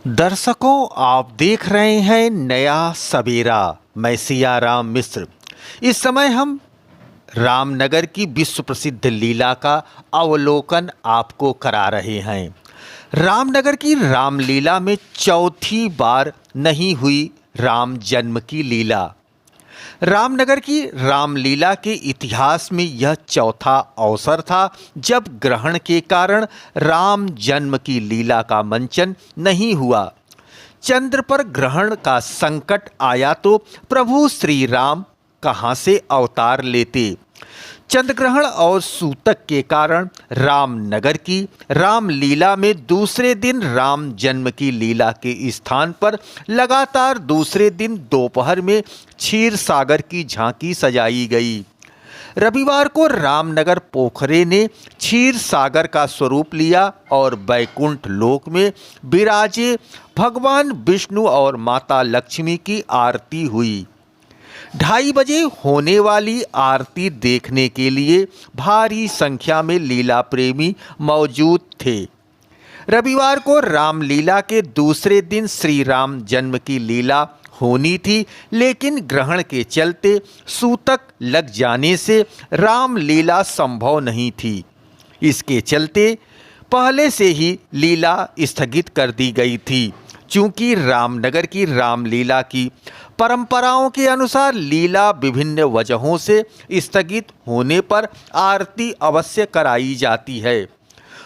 दर्शकों, आप देख रहे हैं नया सवेरा। मैं सियाराम मिश्र। इस समय हम रामनगर की विश्व प्रसिद्ध लीला का अवलोकन आपको करा रहे हैं। रामनगर की रामलीला में चौथी बार नहीं हुई राम जन्म की लीला। रामनगर की रामलीला के इतिहास में यह चौथा अवसर था जब ग्रहण के कारण राम जन्म की लीला का मंचन नहीं हुआ। चंद्र पर ग्रहण का संकट आया तो प्रभु श्री राम कहाँ से अवतार लेते। चंद्रग्रहण और सूतक के कारण रामनगर की रामलीला में दूसरे दिन राम जन्म की लीला के स्थान पर लगातार दूसरे दिन दोपहर में क्षीर सागर की झांकी सजाई गई। रविवार को रामनगर पोखरे ने क्षीर सागर का स्वरूप लिया और बैकुंठ लोक में विराजे भगवान विष्णु और माता लक्ष्मी की आरती हुई। 2:30 बजे होने वाली आरती देखने के लिए भारी संख्या में लीला प्रेमी मौजूद थे। रविवार को रामलीला के दूसरे दिन श्री राम जन्म की लीला होनी थी, लेकिन ग्रहण के चलते सूतक लग जाने से रामलीला संभव नहीं थी। इसके चलते पहले से ही लीला स्थगित कर दी गई थी। चूँकि रामनगर की रामलीला की परंपराओं के अनुसार लीला विभिन्न वजहों से स्थगित होने पर आरती अवश्य कराई जाती है,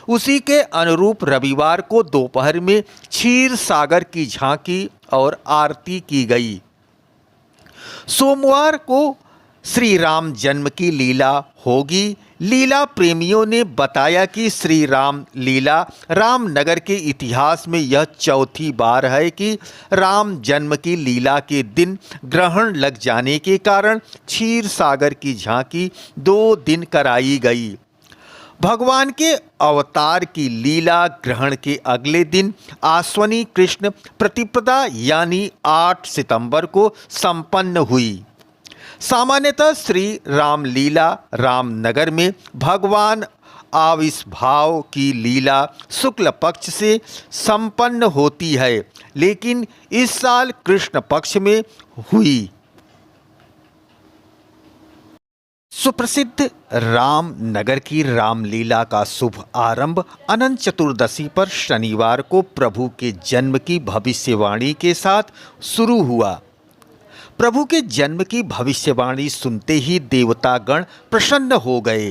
उसी के अनुरूप रविवार को दोपहर में क्षीर सागर की झांकी और आरती की गई। सोमवार को श्री राम जन्म की लीला होगी। लीला प्रेमियों ने बताया कि श्री राम लीला रामनगर के इतिहास में यह चौथी बार है कि राम जन्म की लीला के दिन ग्रहण लग जाने के कारण क्षीर सागर की झांकी 2 दिन कराई गई। भगवान के अवतार की लीला ग्रहण के अगले दिन आश्विनी कृष्ण प्रतिपदा यानी 8 सितंबर को संपन्न हुई। सामान्यतः श्री रामलीला रामनगर में भगवान आविर्भाव की लीला शुक्ल पक्ष से संपन्न होती है, लेकिन इस साल कृष्ण पक्ष में हुई। सुप्रसिद्ध रामनगर की रामलीला का शुभ आरंभ अनंत चतुर्दशी पर शनिवार को प्रभु के जन्म की भविष्यवाणी के साथ शुरू हुआ। प्रभु के जन्म की भविष्यवाणी सुनते ही देवतागण प्रसन्न हो गए।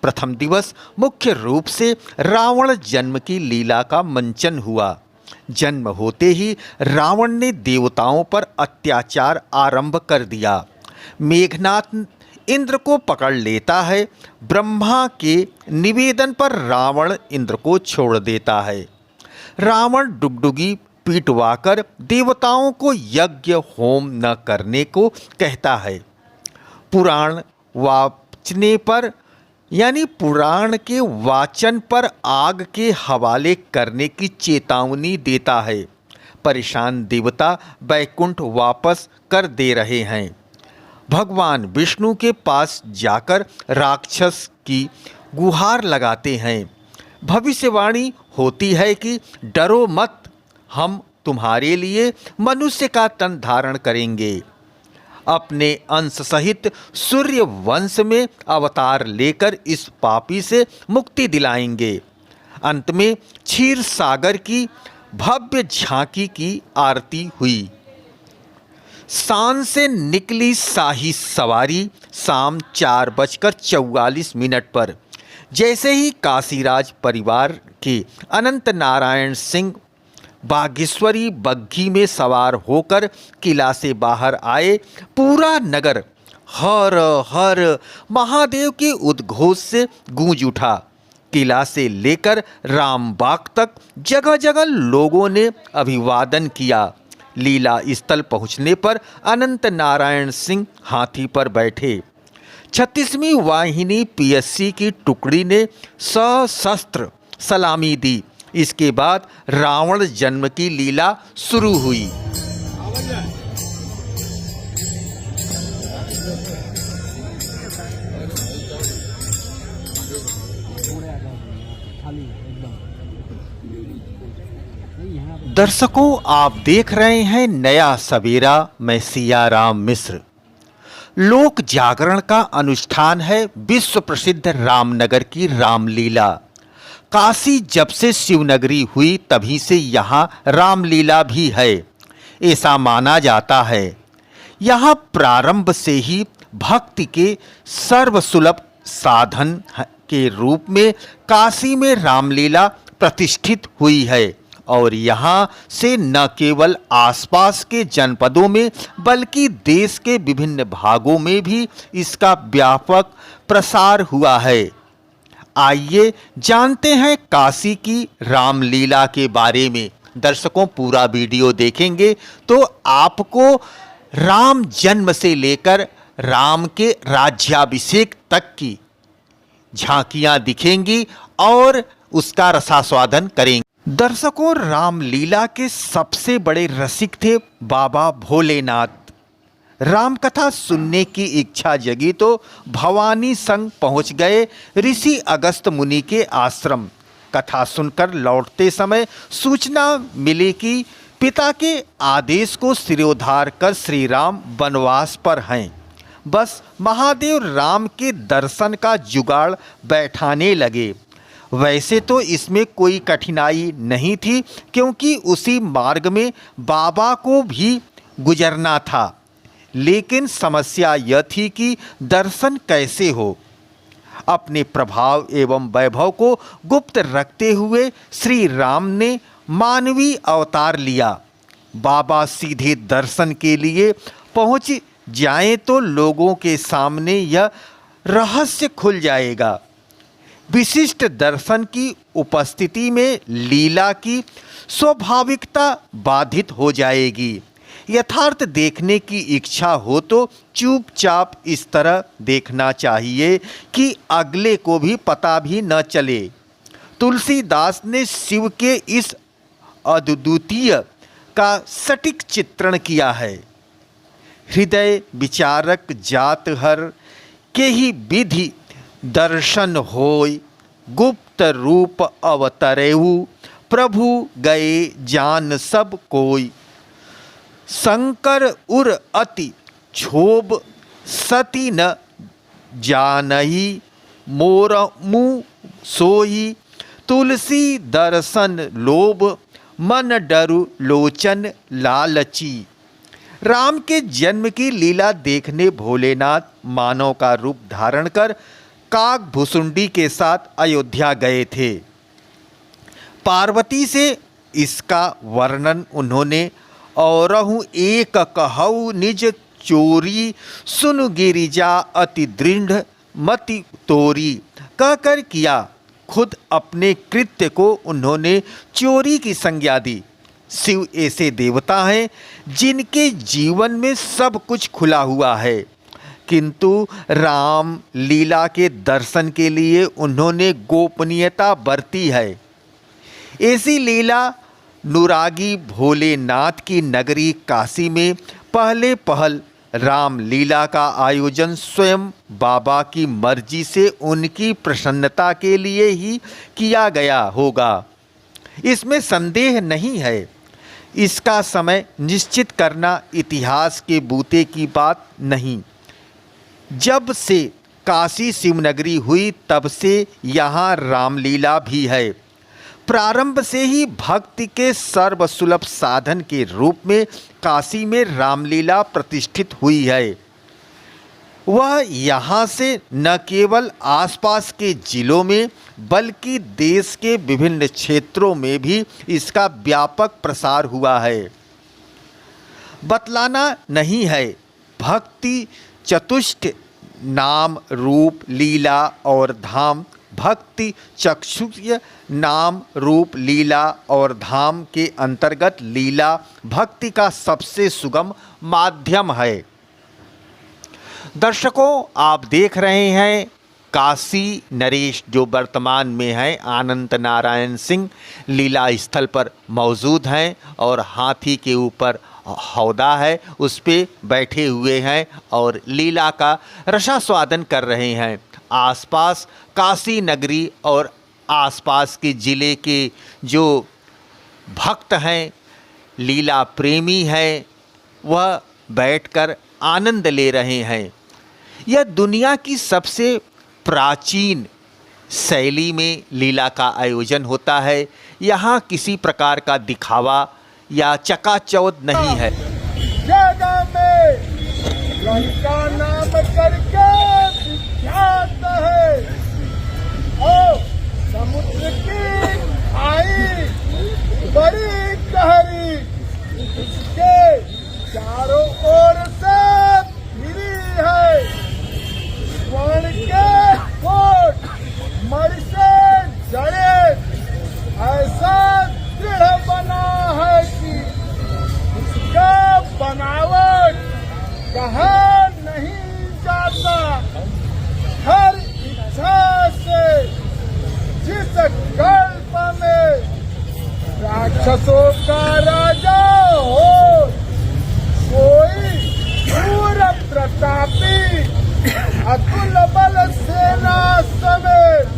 प्रथम दिवस मुख्य रूप से रावण जन्म की लीला का मंचन हुआ। जन्म होते ही रावण ने देवताओं पर अत्याचार आरंभ कर दिया। मेघनाथ इंद्र को पकड़ लेता है। ब्रह्मा के निवेदन पर रावण इंद्र को छोड़ देता है। रावण डुगडुगी पीटवाकर देवताओं को यज्ञ होम न करने को कहता है। पुराण वाचने पर यानी पुराण के वाचन पर आग के हवाले करने की चेतावनी देता है। परेशान देवता बैकुंठ वापस कर दे रहे हैं। भगवान विष्णु के पास जाकर राक्षस की गुहार लगाते हैं। भविष्यवाणी होती है कि डरो मत, हम तुम्हारे लिए मनुष्य का तन धारण करेंगे। अपने अंश सहित सूर्य वंश में अवतार लेकर इस पापी से मुक्ति दिलाएंगे। अंत में क्षीर सागर की भव्य झांकी की आरती हुई। शान से निकली शाही सवारी शाम 4:44 पर जैसे ही काशीराज परिवार के अनंत नारायण सिंह बागेश्वरी बग्घी में सवार होकर किला से बाहर आए, पूरा नगर हर हर महादेव के उद्घोष से गूंज उठा। किला से लेकर रामबाग तक जगह जगह लोगों ने अभिवादन किया। लीला स्थल पहुंचने पर अनंत नारायण सिंह हाथी पर बैठे। 36वीं वाहिनी पीएससी की टुकड़ी ने सशस्त्र सलामी दी। इसके बाद रावण जन्म की लीला शुरू हुई। दर्शकों, आप देख रहे हैं नया सवेरा। मैं सियाराम मिश्र। लोक जागरण का अनुष्ठान है विश्व प्रसिद्ध रामनगर की रामलीला। काशी जब से शिवनगरी हुई तभी से यहाँ रामलीला भी है, ऐसा माना जाता है। यहाँ प्रारंभ से ही भक्ति के सर्वसुलभ साधन के रूप में काशी में रामलीला प्रतिष्ठित हुई है और यहाँ से न केवल आसपास के जनपदों में बल्कि देश के विभिन्न भागों में भी इसका व्यापक प्रसार हुआ है। आइए जानते हैं काशी की रामलीला के बारे में। दर्शकों, पूरा वीडियो देखेंगे तो आपको राम जन्म से लेकर राम के राज्याभिषेक तक की झांकियां दिखेंगी और उसका रसास्वादन करेंगे। दर्शकों, रामलीला के सबसे बड़े रसिक थे बाबा भोलेनाथ। राम कथा सुनने की इच्छा जगी तो भवानी संग पहुंच गए ऋषि अगस्त मुनि के आश्रम। कथा सुनकर लौटते समय सूचना मिली कि पिता के आदेश को सिरोधार कर श्री राम वनवास पर हैं। बस महादेव राम के दर्शन का जुगाड़ बैठाने लगे। वैसे तो इसमें कोई कठिनाई नहीं थी, क्योंकि उसी मार्ग में बाबा को भी गुजरना था। लेकिन समस्या यह थी कि दर्शन कैसे हो। अपने प्रभाव एवं वैभव को गुप्त रखते हुए श्री राम ने मानवीय अवतार लिया। बाबा सीधे दर्शन के लिए पहुंच जाएं तो लोगों के सामने यह रहस्य खुल जाएगा। विशिष्ट दर्शन की उपस्थिति में लीला की स्वाभाविकता बाधित हो जाएगी। यथार्थ देखने की इच्छा हो तो चुपचाप इस तरह देखना चाहिए कि अगले को भी पता भी न चले। तुलसीदास ने शिव के इस अद्वितीय का सटीक चित्रण किया है। हृदय विचारक जात हर के ही विधि दर्शन होय, गुप्त रूप अवतरेऊ, प्रभु गए जान सब कोई। शंकर उर अति क्षोभ सती न जानही, मोर मुँह सोई, तुलसी दर्शन लोभ, मन डरु लोचन लालची। राम के जन्म की लीला देखने भोलेनाथ मानव का रूप धारण कर काक भुसुंडी के साथ अयोध्या गए थे। पार्वती से इसका वर्णन उन्होंने औरहु एक कहऊ निज चोरी, सुन गिरिजा अति दृढ़ मति तोरी कहकर किया। खुद अपने कृत्य को उन्होंने चोरी की संज्ञा दी। शिव ऐसे देवता हैं जिनके जीवन में सब कुछ खुला हुआ है, किंतु राम लीला के दर्शन के लिए उन्होंने गोपनीयता बरती है। ऐसी लीला नुरागी भोलेनाथ की नगरी काशी में पहले पहल राम लीला का आयोजन स्वयं बाबा की मर्जी से उनकी प्रसन्नता के लिए ही किया गया होगा, इसमें संदेह नहीं है। इसका समय निश्चित करना इतिहास के बूते की बात नहीं। जब से काशी शिवनगरी हुई तब से यहाँ रामलीला भी है। प्रारंभ से ही भक्ति के सर्वसुलभ साधन के रूप में काशी में रामलीला प्रतिष्ठित हुई है। वह यहाँ से न केवल आसपास के जिलों में बल्कि देश के विभिन्न क्षेत्रों में भी इसका व्यापक प्रसार हुआ है। बतलाना नहीं है, भक्ति चतुष्ट नाम रूप लीला और धाम, भक्ति चक्षुष नाम रूप लीला और धाम के अंतर्गत लीला भक्ति का सबसे सुगम माध्यम है। दर्शकों, आप देख रहे हैं काशी नरेश जो वर्तमान में हैं आनंद नारायण सिंह लीला स्थल पर मौजूद हैं और हाथी के ऊपर हौदा है, उस पे बैठे हुए हैं और लीला का रसास्वादन कर रहे हैं। आसपास काशी नगरी और आसपास के ज़िले के जो भक्त हैं, लीला प्रेमी हैं, वह बैठकर आनंद ले रहे हैं। यह दुनिया की सबसे प्राचीन शैली में लीला का आयोजन होता है। यहाँ किसी प्रकार का दिखावा या चकाचौंध नहीं है। जगह में लंका नाम करके विख्यात है, ओ समुद्र की खाई बड़ी गहरी, इसके चारों ओर से घिरी है। स्वर्ण के कोट मणि से जड़े ऐसा दृढ़ बना है कि इसका बनावट कहा नहीं जाता। हर इच्छा से जिस कल्प में राक्षसों का राजा हो, कोई सूर प्रतापी अतुल बल सेना समेत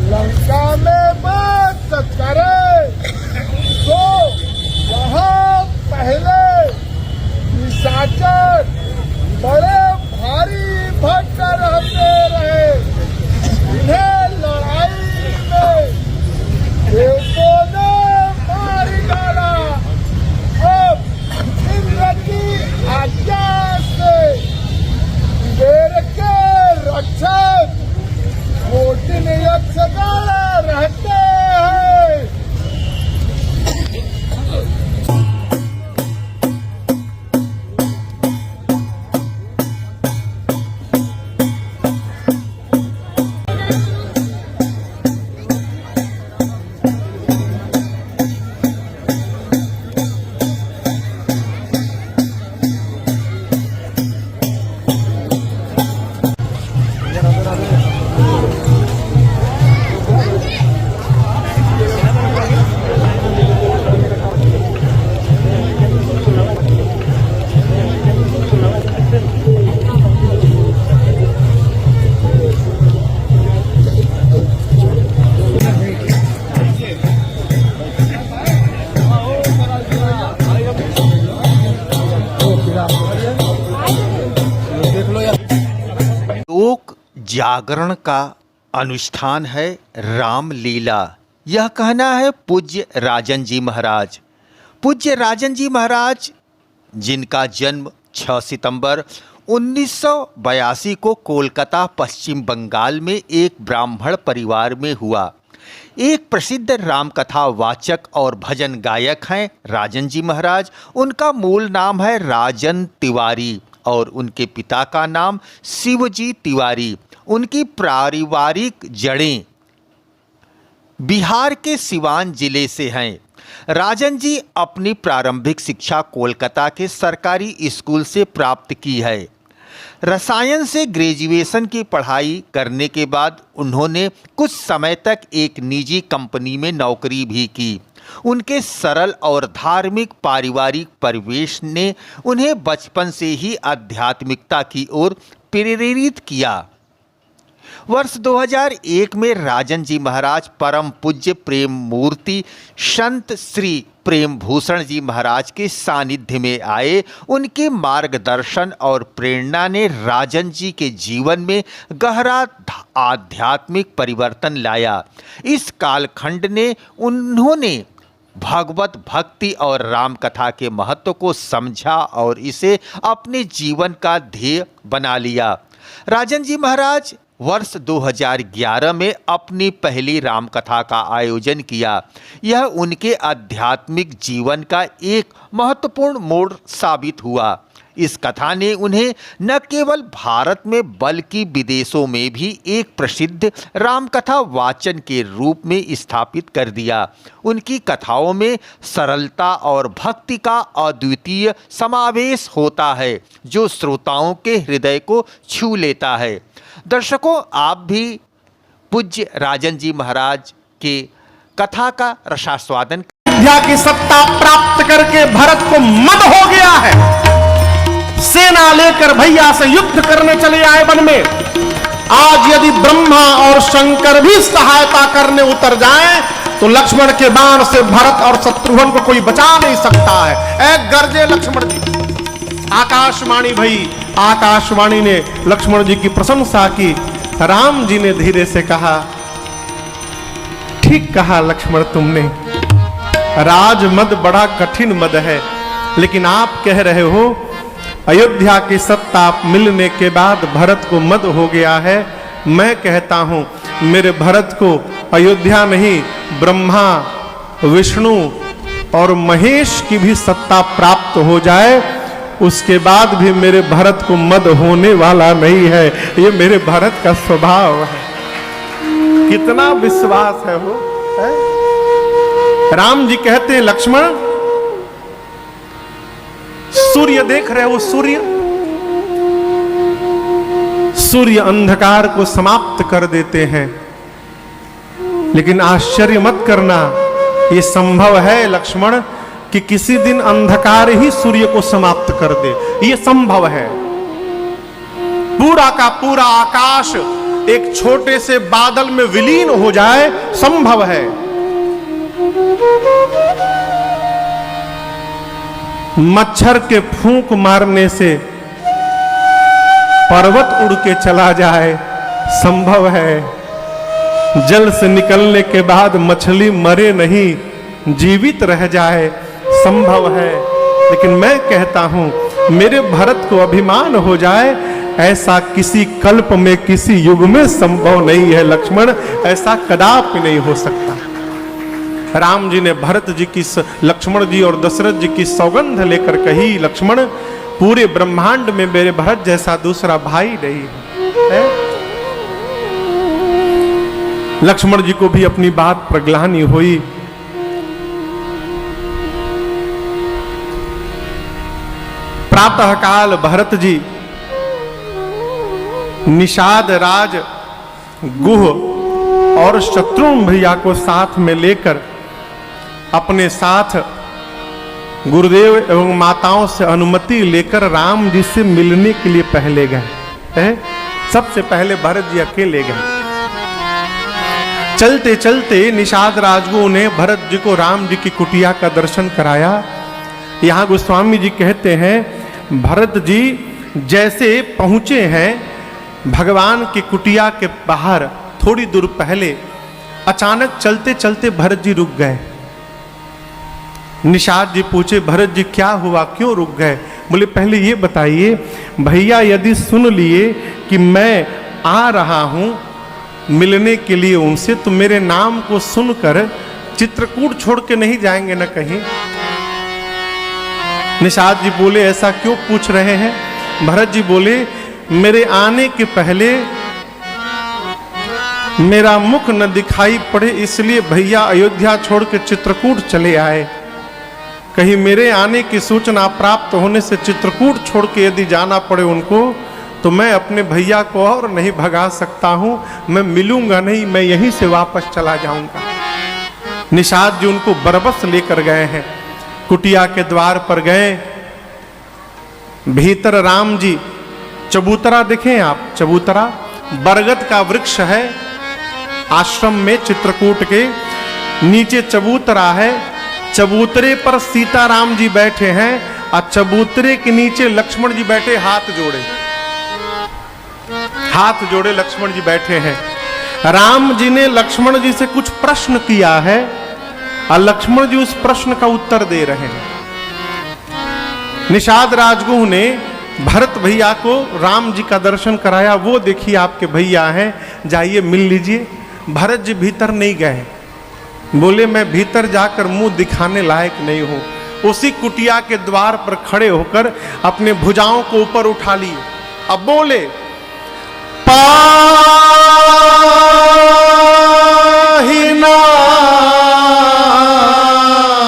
लंका में बात करे, तो वहाँ पहले निशाचर बड़े भारी भक्त रहते रहे। इन्हें लड़ाई में देवों ने मार डाला। अब इंद्र की आज्ञा से कुबेर के रक्षक कोटिन यक्षगण रहते हैं। लोक जागरण का अनुष्ठान है रामलीला। यह कहना है पूज्य राजन जी महाराज। पूज्य राजन जी महाराज, जिनका जन्म 6 सितंबर 1982 को कोलकाता पश्चिम बंगाल में एक ब्राह्मण परिवार में हुआ, एक प्रसिद्ध रामकथा वाचक और भजन गायक हैं राजन जी महाराज। उनका मूल नाम है राजन तिवारी और उनके पिता का नाम शिवजी तिवारी। उनकी पारिवारिक जड़ें बिहार के सिवान जिले से हैं। राजन जी अपनी प्रारंभिक शिक्षा कोलकाता के सरकारी स्कूल से प्राप्त की है। रसायन से ग्रेजुएशन की पढ़ाई करने के बाद उन्होंने कुछ समय तक एक निजी कंपनी में नौकरी भी की। उनके सरल और धार्मिक पारिवारिक परिवेश ने उन्हें बचपन से ही आध्यात्मिकता की ओर प्रेरित किया। वर्ष 2001 में राजन जी महाराज परम पूज्य प्रेम मूर्ति संत श्री प्रेम भूषण जी महाराज के सानिध्य में आए। उनके मार्गदर्शन और प्रेरणा ने राजन जी के जीवन में गहरा आध्यात्मिक परिवर्तन लाया। इस कालखंड ने उन्होंने भगवत भक्ति और राम कथा के महत्व को समझा और इसे अपने जीवन का ध्येय बना लिया। राजन जी महाराज वर्ष 2011 में अपनी पहली राम कथा का आयोजन किया। यह उनके आध्यात्मिक जीवन का एक महत्वपूर्ण मोड़ साबित हुआ। इस कथा ने उन्हें न केवल भारत में बल्कि विदेशों में भी एक प्रसिद्ध रामकथा वाचन के रूप में स्थापित कर दिया। उनकी कथाओं में सरलता और भक्ति का अद्वितीय समावेश होता है जो श्रोताओं के हृदय को छू लेता है। दर्शकों, आप भी पूज्य राजन जी महाराज के कथा का रसास्वादन। विद्या की सत्ता प्राप्त करके भरत को मद हो गया है। सेना लेकर भैया से युद्ध करने चले आए वन में। आज यदि ब्रह्मा और शंकर भी सहायता करने उतर जाएं तो लक्ष्मण के बाण से भरत और शत्रुघ्न को कोई बचा नहीं सकता है। एक गर्जे लक्ष्मण जी। आकाशवाणी भई, आकाशवाणी ने लक्ष्मण जी की प्रशंसा की। राम जी ने धीरे से कहा, ठीक कहा लक्ष्मण तुमने, राज मद बड़ा कठिन मद है, लेकिन आप कह रहे हो अयोध्या की सत्ता मिलने के बाद भरत को मद हो गया है। मैं कहता हूं मेरे भरत को अयोध्या नहीं, ब्रह्मा, विष्णु और महेश की भी सत्ता प्राप्त हो जाए, उसके बाद भी मेरे भरत को मद होने वाला नहीं है। ये मेरे भरत का स्वभाव है। कितना विश्वास है वो है? राम जी कहते हैं लक्ष्मण, सूर्य देख रहे हो, सूर्य अंधकार को समाप्त कर देते हैं, लेकिन आश्चर्य मत करना, ये संभव है लक्ष्मण कि किसी दिन अंधकार ही सूर्य को समाप्त कर दे। ये संभव है। पूरा का पूरा आकाश एक छोटे से बादल में विलीन हो जाए, संभव है। मच्छर के फूंक मारने से पर्वत उड़ के चला जाए, संभव है। जल से निकलने के बाद मछली मरे नहीं, जीवित रह जाए, संभव है। लेकिन मैं कहता हूं मेरे भरत को अभिमान हो जाए, ऐसा किसी कल्प में, किसी युग में संभव नहीं है लक्ष्मण, ऐसा कदापि नहीं हो सकता। राम जी ने भरत जी की, लक्ष्मण जी और दशरथ जी की सौगंध लेकर कही, लक्ष्मण पूरे ब्रह्मांड में मेरे भरत जैसा दूसरा भाई नहीं है। लक्ष्मण जी को भी अपनी बात पर ग्लानि हुई। प्रातःकाल भरत जी निषाद राज, गुह और शत्रुघ्न भैया को साथ में लेकर अपने साथ गुरुदेव एवं माताओं से अनुमति लेकर राम जी से मिलने के लिए पहले गए। सबसे पहले भरत जी अकेले गए। चलते चलते निषाद राजगुरु ने भरत जी को राम जी की कुटिया का दर्शन कराया। यहां गोस्वामी जी कहते हैं भरत जी जैसे पहुंचे हैं भगवान की कुटिया के बाहर, थोड़ी दूर पहले अचानक चलते चलते भरत जी रुक गए। निषाद जी पूछे, भरत जी क्या हुआ, क्यों रुक गए? बोले पहले ये बताइए भैया, यदि सुन लिए कि मैं आ रहा हूं मिलने के लिए उनसे, तो मेरे नाम को सुनकर चित्रकूट छोड़ के नहीं जाएंगे ना कहीं? निषाद जी बोले ऐसा क्यों पूछ रहे हैं? भरत जी बोले मेरे आने के पहले मेरा मुख न दिखाई पड़े, इसलिए भैया अयोध्या छोड़ के चित्रकूट चले आए। कहीं मेरे आने की सूचना प्राप्त होने से चित्रकूट छोड़ के यदि जाना पड़े उनको, तो मैं अपने भैया को और नहीं भगा सकता हूं, मैं मिलूंगा नहीं, मैं यहीं से वापस चला जाऊंगा। निषाद जी उनको बरबस लेकर गए हैं, कुटिया के द्वार पर गए। भीतर राम जी, चबूतरा देखें आप, चबूतरा बरगद का वृक्ष है आश्रम में चित्रकूट के, नीचे चबूतरा है, चबूतरे पर सीताराम जी बैठे हैं और चबूतरे के नीचे लक्ष्मण जी बैठे हाथ जोड़े, हाथ जोड़े लक्ष्मण जी बैठे हैं। राम जी ने लक्ष्मण जी से कुछ प्रश्न किया है और लक्ष्मण जी उस प्रश्न का उत्तर दे रहे हैं। निषाद राजगुरु ने भरत भैया को राम जी का दर्शन कराया, वो देखिए आपके भैया हैं, जाइए मिल लीजिए। भरत जी भीतर नहीं गए, बोले मैं भीतर जाकर मुंह दिखाने लायक नहीं हूं। उसी कुटिया के द्वार पर खड़े होकर अपने भुजाओं को ऊपर उठा लिए। अब बोले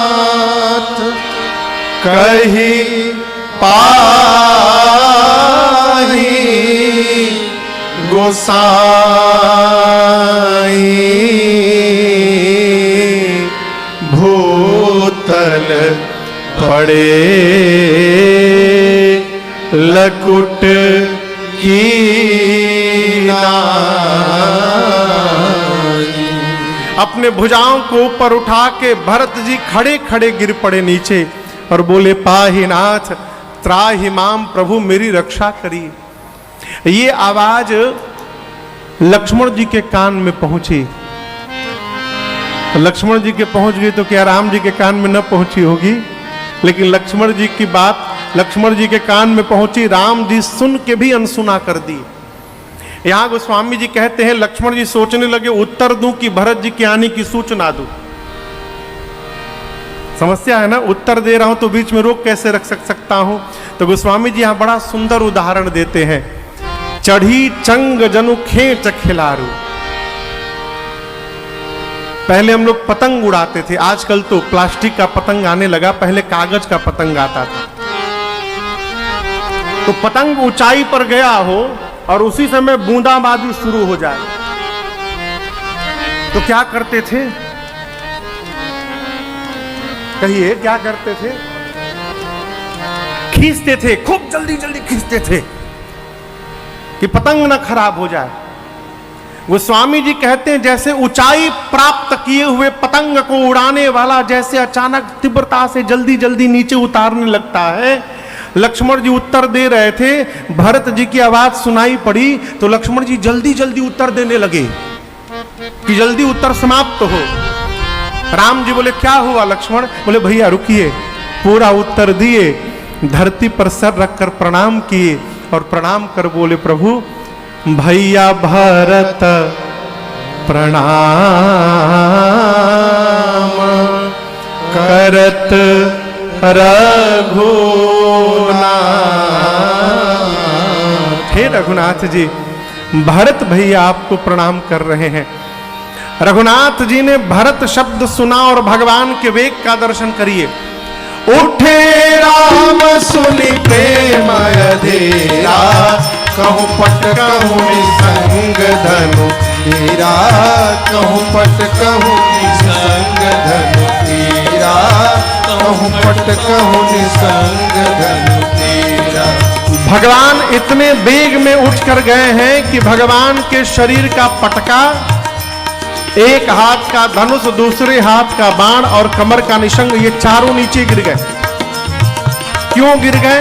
पाहिनाथ कही पाही गोसाई भूतल पड़े लकुट की नाई। अपने भुजाओं को ऊपर उठा के भरत जी खड़े खड़े गिर पड़े नीचे और बोले, पाहि नाथ त्राहि माम, प्रभु मेरी रक्षा करिए। ये आवाज लक्ष्मण जी के कान में पहुंची। लक्ष्मण जी के पहुंच गई तो क्या राम जी के कान में न पहुंची होगी? लेकिन लक्ष्मण जी की बात लक्ष्मण जी के कान में पहुंची, राम जी सुन के भी अनसुना कर दी। यहां गोस्वामी जी कहते हैं, लक्ष्मण जी सोचने लगे उत्तर दूं कि भरत जी के आने की सूचना दूं। समस्या है ना, उत्तर दे रहा हूं तो बीच में रोक कैसे रख सकता हूं। तो गोस्वामी जी यहां बड़ा सुंदर उदाहरण देते हैं, चढ़ी चंग जनु खेच खिलारू। पहले हम लोग पतंग उड़ाते थे, आजकल तो प्लास्टिक का पतंग आने लगा, पहले कागज का पतंग आता था। तो पतंग ऊंचाई पर गया हो और उसी समय बूंदाबांदी शुरू हो जाए तो क्या करते थे? कहिए क्या करते थे? खींचते थे, खूब जल्दी जल्दी खींचते थे कि पतंग ना खराब हो जाए। गोस्वामी जी कहते हैं, जैसे ऊंचाई प्राप्त किए हुए पतंग को उड़ाने वाला जैसे अचानक तीव्रता से जल्दी जल्दी नीचे उतारने लगता है, लक्ष्मण जी उत्तर दे रहे थे, भरत जी की आवाज सुनाई पड़ी तो लक्ष्मण जी जल्दी जल्दी उत्तर देने लगे कि जल्दी उत्तर समाप्त हो। राम जी बोले, क्या हुआ लक्ष्मण? बोले, भैया रुकिए। पूरा उत्तर दिए, धरती पर सर रखकर प्रणाम किए और प्रणाम कर बोले, प्रभु भैया भरत प्रणाम करत रघुनाथ। हे रघुनाथ जी, भरत भैया आपको प्रणाम कर रहे हैं। रघुनाथ जी ने भरत शब्द सुना और भगवान के वेग का दर्शन करिए। उठे राम सुनि प्रेम अधेरा, कहूँ पट कहूँ निसंग धनु तीरा, कहूँ पट कहूँ निसंग धनु तीरा, कहूँ पट कहूँ निसंग धनु तीरा। भगवान इतने वेग में उठ कर गए हैं कि भगवान के शरीर का पटका, एक हाथ का धनुष, दूसरे हाथ का बाण और कमर का निशंग, ये चारों नीचे गिर गए। क्यों गिर गए?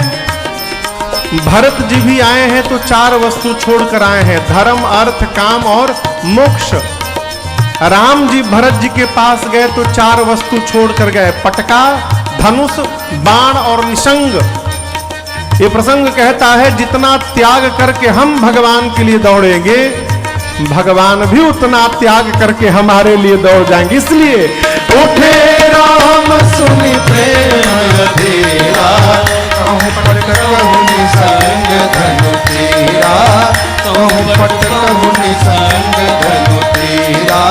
भरत जी भी आए हैं तो चार वस्तु छोड़कर आए हैं, धर्म अर्थ काम और मोक्ष। राम जी भरत जी के पास गए तो चार वस्तु छोड़कर गए, पटका, धनुष, बाण और निशंग। ये प्रसंग कहता है, जितना त्याग करके हम भगवान के लिए दौड़ेंगे, भगवान भी उतना त्याग करके हमारे लिए दौड़ जाएंगे। इसलिए उठे राम सुनि प्रेम अधेरा, कहूँ पट कहूँ निसंग धनु तीरा, कहूँ पट कहूँ निसंग धनु तीरा,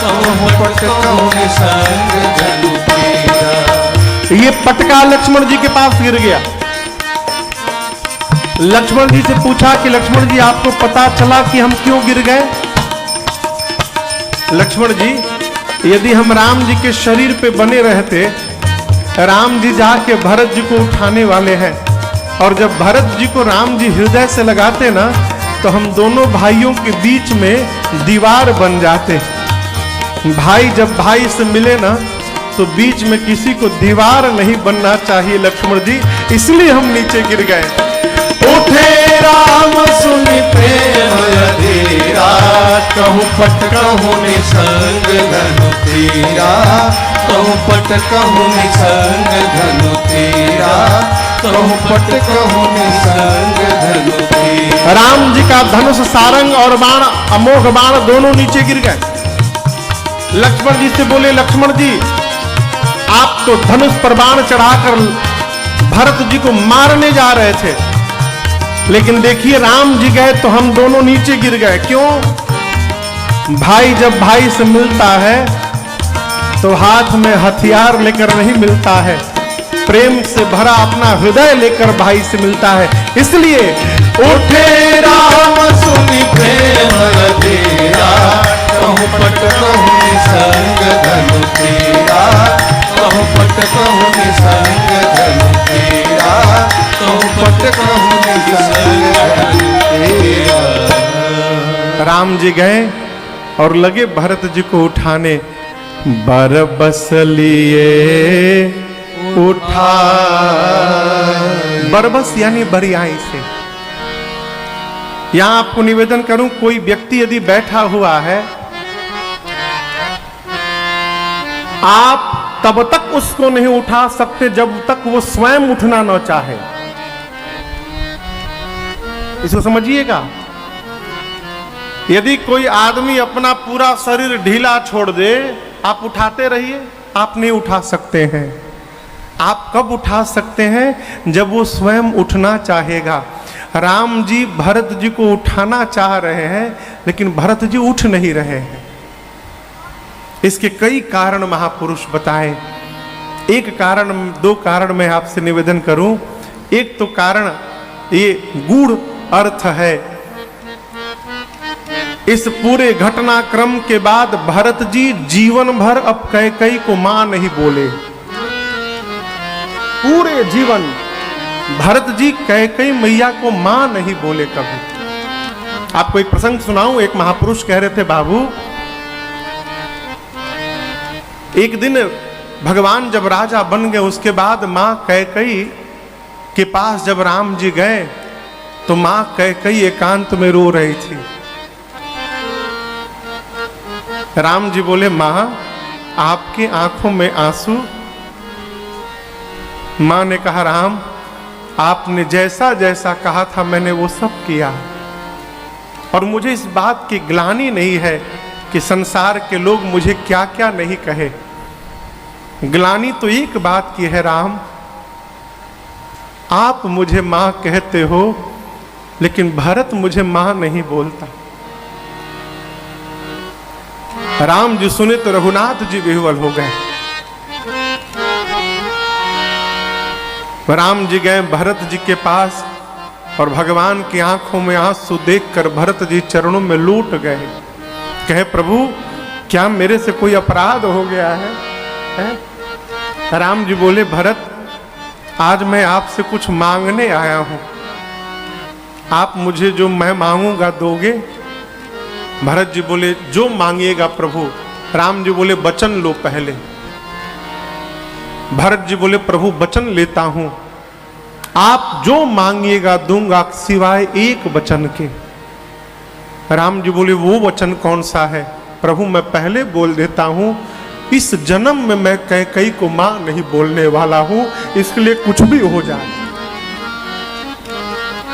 कहूँ पट कहूँ निसंग धनु तीरा। ये पटका लक्ष्मण जी के पास गिर गया। लक्ष्मण जी से पूछा कि लक्ष्मण जी आपको पता चला कि हम क्यों गिर गए? लक्ष्मण जी, यदि हम राम जी के शरीर पे बने रहते, राम जी जाके भरत जी को उठाने वाले हैं और जब भरत जी को राम जी हृदय से लगाते ना तो हम दोनों भाइयों के बीच में दीवार बन जाते। भाई जब भाई से मिले ना तो बीच में किसी को दीवार नहीं बनना चाहिए लक्ष्मण जी, इसलिए हम नीचे गिर गए। उठे राम सुनि प्रेम अधेरा, कहूँ पट कहूँ निसंग धनु तीरा, कहूँ पट कहूँ निसंग धनु तीरा, कहूँ पट कहूँ निसंग धनु तीरा। राम जी का धनुष, सारंग और बाण, अमोघ बाण दोनों नीचे गिर गए। लक्ष्मण जी से बोले, लक्ष्मण जी आप तो धनुष पर बाण चढ़ाकर भरत जी को मारने जा रहे थे, लेकिन देखिए राम जी गए तो हम दोनों नीचे गिर गए। क्यों? भाई जब भाई से मिलता है तो हाथ में हथियार लेकर नहीं मिलता है, प्रेम से भरा अपना हृदय लेकर भाई से मिलता है। इसलिए उठे राम सुनि प्रेम अधेरा, कहूँ पट कहूँ निसंग धनु तीरा, कहूँ पट कहूँ निसंग धनु तीरा, कहूँ पट कहूँ निसंग धनु तीरा। राम जी गए और लगे भरत जी को उठाने। बरबस लिए उठा, बरबस यानी बरियाई से। यहां आपको निवेदन करूं, कोई व्यक्ति यदि बैठा हुआ है, आप तब तक उसको नहीं उठा सकते जब तक वो स्वयं उठना न चाहे। इसको समझिएगा। यदि कोई आदमी अपना पूरा शरीर ढीला छोड़ दे, आप उठाते रहिए, आप नहीं उठा सकते हैं। आप कब उठा सकते हैं? जब वो स्वयं उठना चाहेगा। राम जी भरत जी को उठाना चाह रहे हैं, लेकिन भरत जी उठ नहीं रहे हैं। इसके कई कारण महापुरुष बताए। एक कारण, दो कारण मैं आपसे निवेदन करूं। एक तो कारण ये गूढ़ अर्थ है। इस पूरे घटनाक्रम के बाद भरत जी जीवन भर अब कैकेयी को मां नहीं बोले। पूरे जीवन भरत जी कैकेयी मैया को मां नहीं बोले कभी। आपको एक प्रसंग सुनाऊं। एक महापुरुष कह रहे थे, बाबू एक दिन भगवान जब राजा बन गए, उसके बाद मां कैकेयी के पास जब राम जी गए तो मां कैकेयी एकांत में रो रही थी। राम जी बोले, मां आपकी आंखों में आंसू? मां ने कहा, राम आपने जैसा जैसा कहा था मैंने वो सब किया, और मुझे इस बात की ग्लानि नहीं है कि संसार के लोग मुझे क्या क्या नहीं कहे। ग्लानि तो एक बात की है, राम आप मुझे मां कहते हो, लेकिन भरत मुझे मां नहीं बोलता। राम जी सुने तो रघुनाथ जी विह्वल हो गए। राम जी गए भरत जी के पास, और भगवान की आंखों में आंसू देखकर भरत जी चरणों में लूट गए। कहे, प्रभु क्या मेरे से कोई अपराध हो गया है? राम जी बोले, भरत आज मैं आपसे कुछ मांगने आया हूं, आप मुझे जो मैं मांगूंगा दोगे? भरत जी बोले, जो मांगिएगा प्रभु। राम जी बोले, वचन लो पहले। भरत जी बोले, प्रभु वचन लेता हूं, आप जो मांगिएगा दूंगा सिवाय एक वचन के। राम जी बोले, वो वचन कौन सा है? प्रभु मैं पहले बोल देता हूं, इस जन्म में मैं कैकेयी को मां नहीं बोलने वाला हूं, इसलिए कुछ भी हो जाए।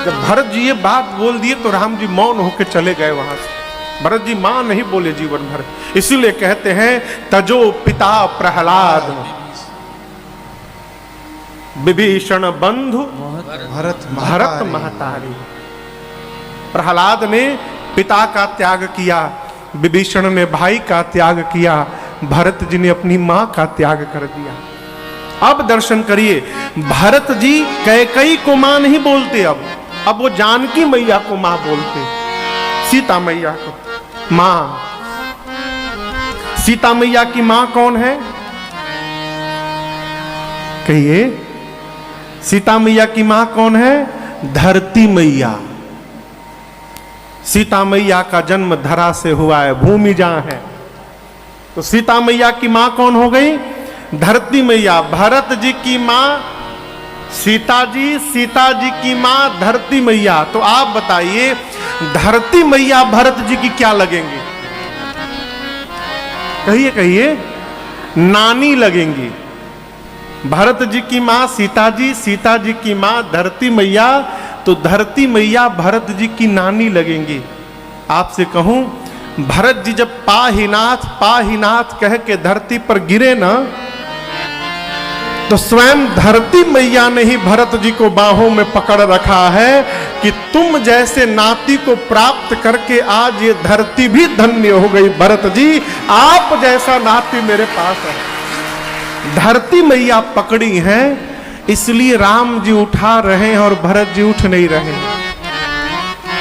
जब भरत जी ये बात बोल दिए तो राम जी मौन होकर चले गए वहां से। भरत जी मां नहीं बोले जीवन भर। इसीलिए कहते हैं, तजो पिता प्रहलाद विभीषण बंधु भरत महतारी। प्रहलाद ने पिता का त्याग किया, विभीषण ने भाई का त्याग किया, भरत जी ने अपनी मां का त्याग कर दिया। अब दर्शन करिए, भरत जी कैकेयी को मां नहीं बोलते। अब वो जानकी मैया को मां बोलते, सीता मैया को मां। सीता मैया की मां कौन है? कहिए, सीता मैया की मां कौन है? धरती मैया। सीता मैया का जन्म धरा से हुआ है, भूमि जहां है। तो सीता मैया की मां कौन हो गई? धरती मैया। भरत जी की मां सीता जी, सीता जी की मां धरती मैया। तो आप बताइए, धरती मैया भरत जी की क्या लगेंगी? कहिए कहिए, नानी लगेंगी। भरत जी की मां सीता जी, सीता जी की मां धरती मैया, तो धरती मैया भरत जी की नानी लगेंगी। आपसे कहूं, भरत जी जब पाहीनाथ कह के धरती पर गिरे ना, तो स्वयं धरती मैया ने ही भरत जी को बाहों में पकड़ रखा है कि तुम जैसे नाती को प्राप्त करके आज ये धरती भी धन्य हो गई। भरत जी, आप जैसा नाती मेरे पास है। धरती मैया पकड़ी है, इसलिए राम जी उठा रहे हैं और भरत जी उठ नहीं रहे।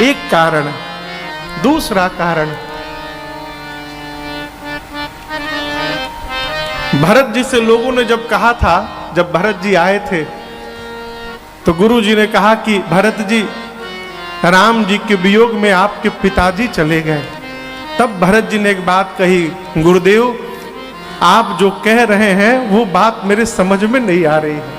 एक कारण। दूसरा कारण, भरत जी से लोगों ने जब कहा था, जब भरत जी आए थे तो गुरु जी ने कहा कि भरत जी, राम जी के वियोग में आपके पिताजी चले गए। तब भरत जी ने एक बात कही, गुरुदेव आप जो कह रहे हैं वो बात मेरे समझ में नहीं आ रही है।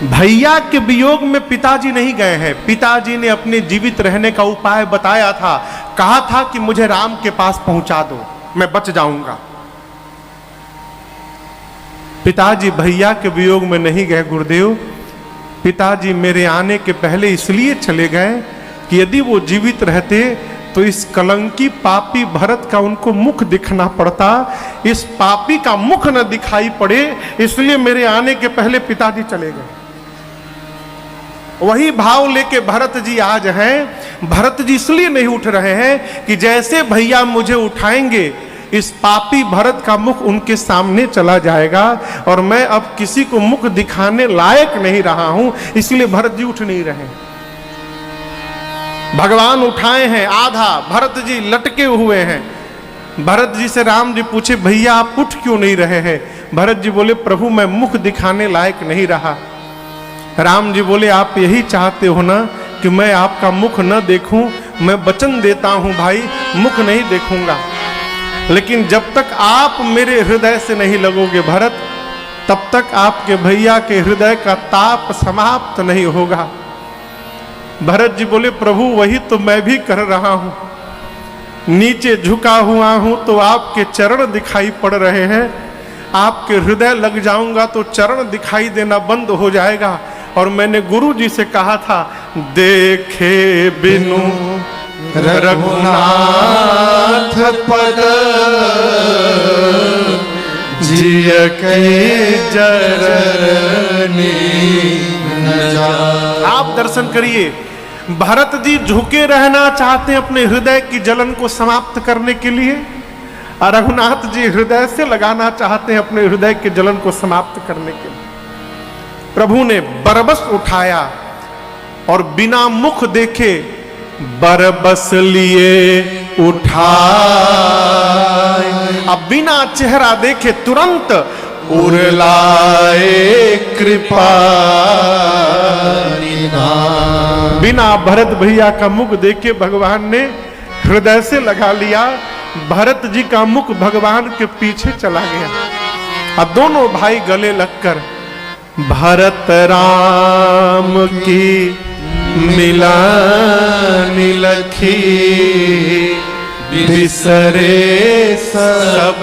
भैया के वियोग में पिताजी नहीं गए हैं, पिताजी ने अपने जीवित रहने का उपाय बताया था, कहा था कि मुझे राम के पास पहुंचा दो, मैं बच जाऊंगा। पिताजी भैया के वियोग में नहीं गए गुरुदेव, पिताजी मेरे आने के पहले इसलिए चले गए कि यदि वो जीवित रहते तो इस कलंकी पापी भरत का उनको मुख दिखना पड़ता, इस पापी का मुख न दिखाई पड़े, इसलिए मेरे आने के पहले पिताजी चले गए। वही भाव लेके भरत जी आज हैं। भरत जी इसलिए नहीं उठ रहे हैं कि जैसे भैया मुझे उठाएंगे इस पापी भरत का मुख उनके सामने चला जाएगा और मैं अब किसी को मुख दिखाने लायक नहीं रहा हूं, इसलिए भरत जी उठ नहीं रहे। भगवान उठाए हैं आधा, भरत जी लटके हुए हैं। भरत जी से राम जी पूछे, भैया आप उठ क्यों नहीं रहे हैं? भरत जी बोले, प्रभु मैं मुख दिखाने लायक नहीं रहा। राम जी बोले, आप यही चाहते हो ना कि मैं आपका मुख न देखूं? मैं वचन देता हूं भाई, मुख नहीं देखूंगा, लेकिन जब तक आप मेरे हृदय से नहीं लगोगे भरत, तब तक आपके भैया के हृदय का ताप समाप्त नहीं होगा। भरत जी बोले, प्रभु वही तो मैं भी कर रहा हूं, नीचे झुका हुआ हूं तो आपके चरण दिखाई पड़ रहे हैं, आपके हृदय लग जाऊंगा तो चरण दिखाई देना बंद हो जाएगा। और मैंने गुरु जी से कहा था, देखे बिनु रघुनाथ पद जिय के जरनी न जाय। आप दर्शन करिए, भरत जी झुके रहना चाहते हैं अपने हृदय की जलन को समाप्त करने के लिए, और रघुनाथ जी हृदय से लगाना चाहते हैं अपने हृदय के जलन को समाप्त करने के लिए। प्रभु ने बरबस उठाया और बिना मुख देखे बरबस लिए उठाए, अब बिना चेहरा देखे तुरंत उरलाए कृपा निधान। बिना भरत भैया का मुख देखे भगवान ने हृदय से लगा लिया, भरत जी का मुख भगवान के पीछे चला गया। अब दोनों भाई गले लगकर भरत राम की मिलन लखी बिसरे सब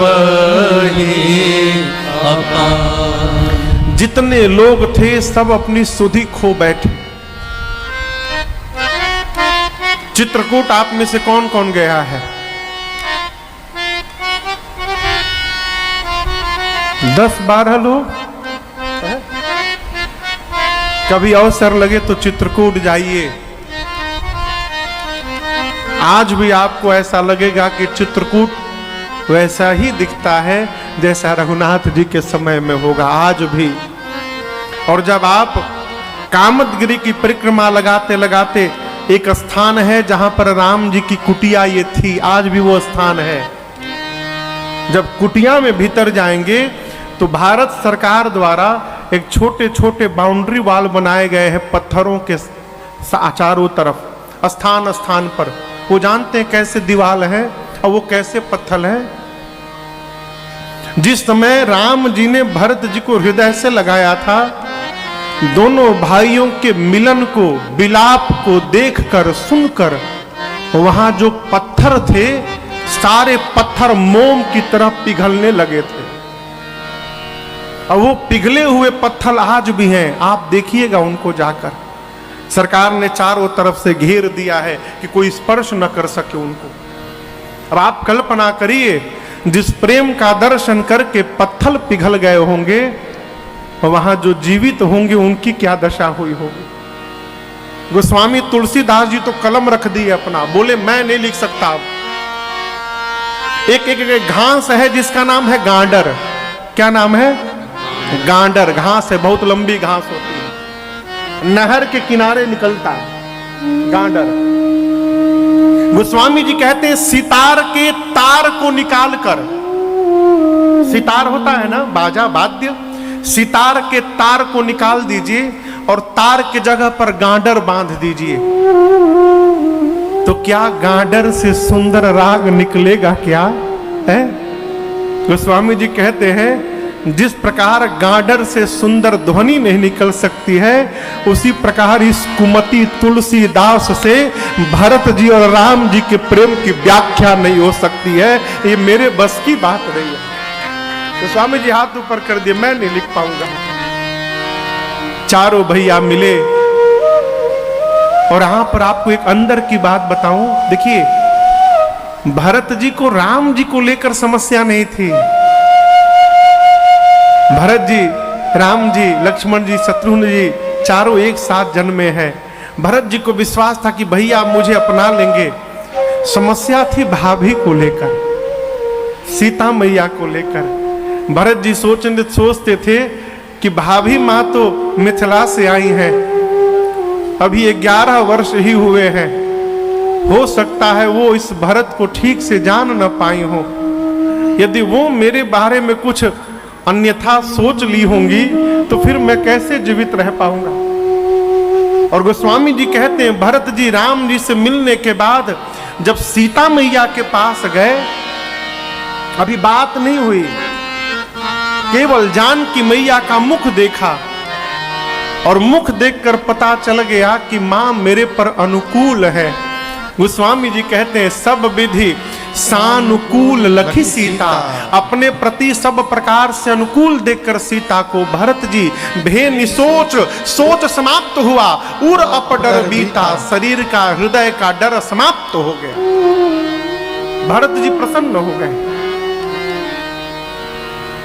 ही अपार। जितने लोग थे सब अपनी सुधि खो बैठे। चित्रकूट आप में से कौन कौन गया है? 10-12 लोग। कभी अवसर लगे तो चित्रकूट जाइए। आज भी आपको ऐसा लगेगा कि चित्रकूट वैसा ही दिखता है जैसा रघुनाथ जी के समय में होगा, आज भी। और जब आप कामदगिरी की परिक्रमा लगाते लगाते एक स्थान है जहां पर राम जी की कुटिया ये थी, आज भी वो स्थान है। जब कुटिया में भीतर जाएंगे तो भारत सरकार द्वारा एक छोटे छोटे बाउंड्री वाल बनाए गए हैं पत्थरों के चारों तरफ, स्थान स्थान पर। वो जानते हैं कैसे दीवाल है और वो कैसे पत्थर है। जिस समय राम जी ने भरत जी को हृदय से लगाया था, दोनों भाइयों के मिलन को, विलाप को देखकर सुनकर वहां जो पत्थर थे सारे पत्थर मोम की तरह पिघलने लगे थे। और वो पिघले हुए पत्थर आज भी हैं, आप देखिएगा उनको जाकर। सरकार ने चारों तरफ से घेर दिया है कि कोई स्पर्श न कर सके उनको। अब आप कल्पना करिए, जिस प्रेम का दर्शन करके पत्थर पिघल गए होंगे, वहां जो जीवित होंगे उनकी क्या दशा हुई होगी। गोस्वामी तुलसीदास जी तो कलम रख दिए अपना, बोले मैं नहीं लिख सकता। एक घास है जिसका नाम है गांडर। क्या नाम है? गांडर घास है, बहुत लंबी घास होती है, नहर के किनारे निकलता है गांडर। गोस्वामी जी कहते हैं सितार के तार को निकाल कर, सितार होता है ना बाजा वाद्य, सितार के तार को निकाल दीजिए और तार के जगह पर गांडर बांध दीजिए, तो क्या गाडर से सुंदर राग निकलेगा क्या है? गोस्वामी जी कहते हैं जिस प्रकार गाडर से सुंदर ध्वनि नहीं निकल सकती है, उसी प्रकार इस कुमति तुलसीदास से भरत जी और राम जी के प्रेम की व्याख्या नहीं हो सकती है। ये मेरे बस की बात नहीं है। तो स्वामी जी हाथ ऊपर कर दिए, मैं नहीं लिख पाऊंगा। चारों भैया मिले और यहां पर आपको एक अंदर की बात बताऊं। देखिए, भरत जी को राम जी को लेकर समस्या नहीं थी। भरत जी, राम जी, लक्ष्मण जी, शत्रुघ्न जी चारों एक साथ जन्मे हैं। भरत जी को विश्वास था कि भैया मुझे अपना लेंगे। समस्या थी भाभी को लेकर, सीता मैया को लेकर। भरत जी सोचते थे कि भाभी माँ तो मिथिला से आई हैं, अभी 11 वर्ष ही हुए हैं, हो सकता है वो इस भरत को ठीक से जान न पाई हो। यदि वो मेरे बारे में कुछ अन्यथा सोच ली होंगी तो फिर मैं कैसे जीवित रह पाऊंगा। और गोस्वामी जी कहते हैं भरत जी राम जी से मिलने के बाद जब सीता मैया के पास गए, अभी बात नहीं हुई, केवल जानकी मैया का मुख देखा और मुख देखकर पता चल गया कि मां मेरे पर अनुकूल है। गोस्वामी जी कहते हैं सब विधि सानुकूल लखी सीता, अपने प्रति सब प्रकार से अनुकूल देखकर सीता को भरत जी भे निसोच, सोच समाप्त हुआ, उर अपडर बीता, शरीर का हृदय का डर समाप्त हो गया। भरत जी प्रसन्न हो गए।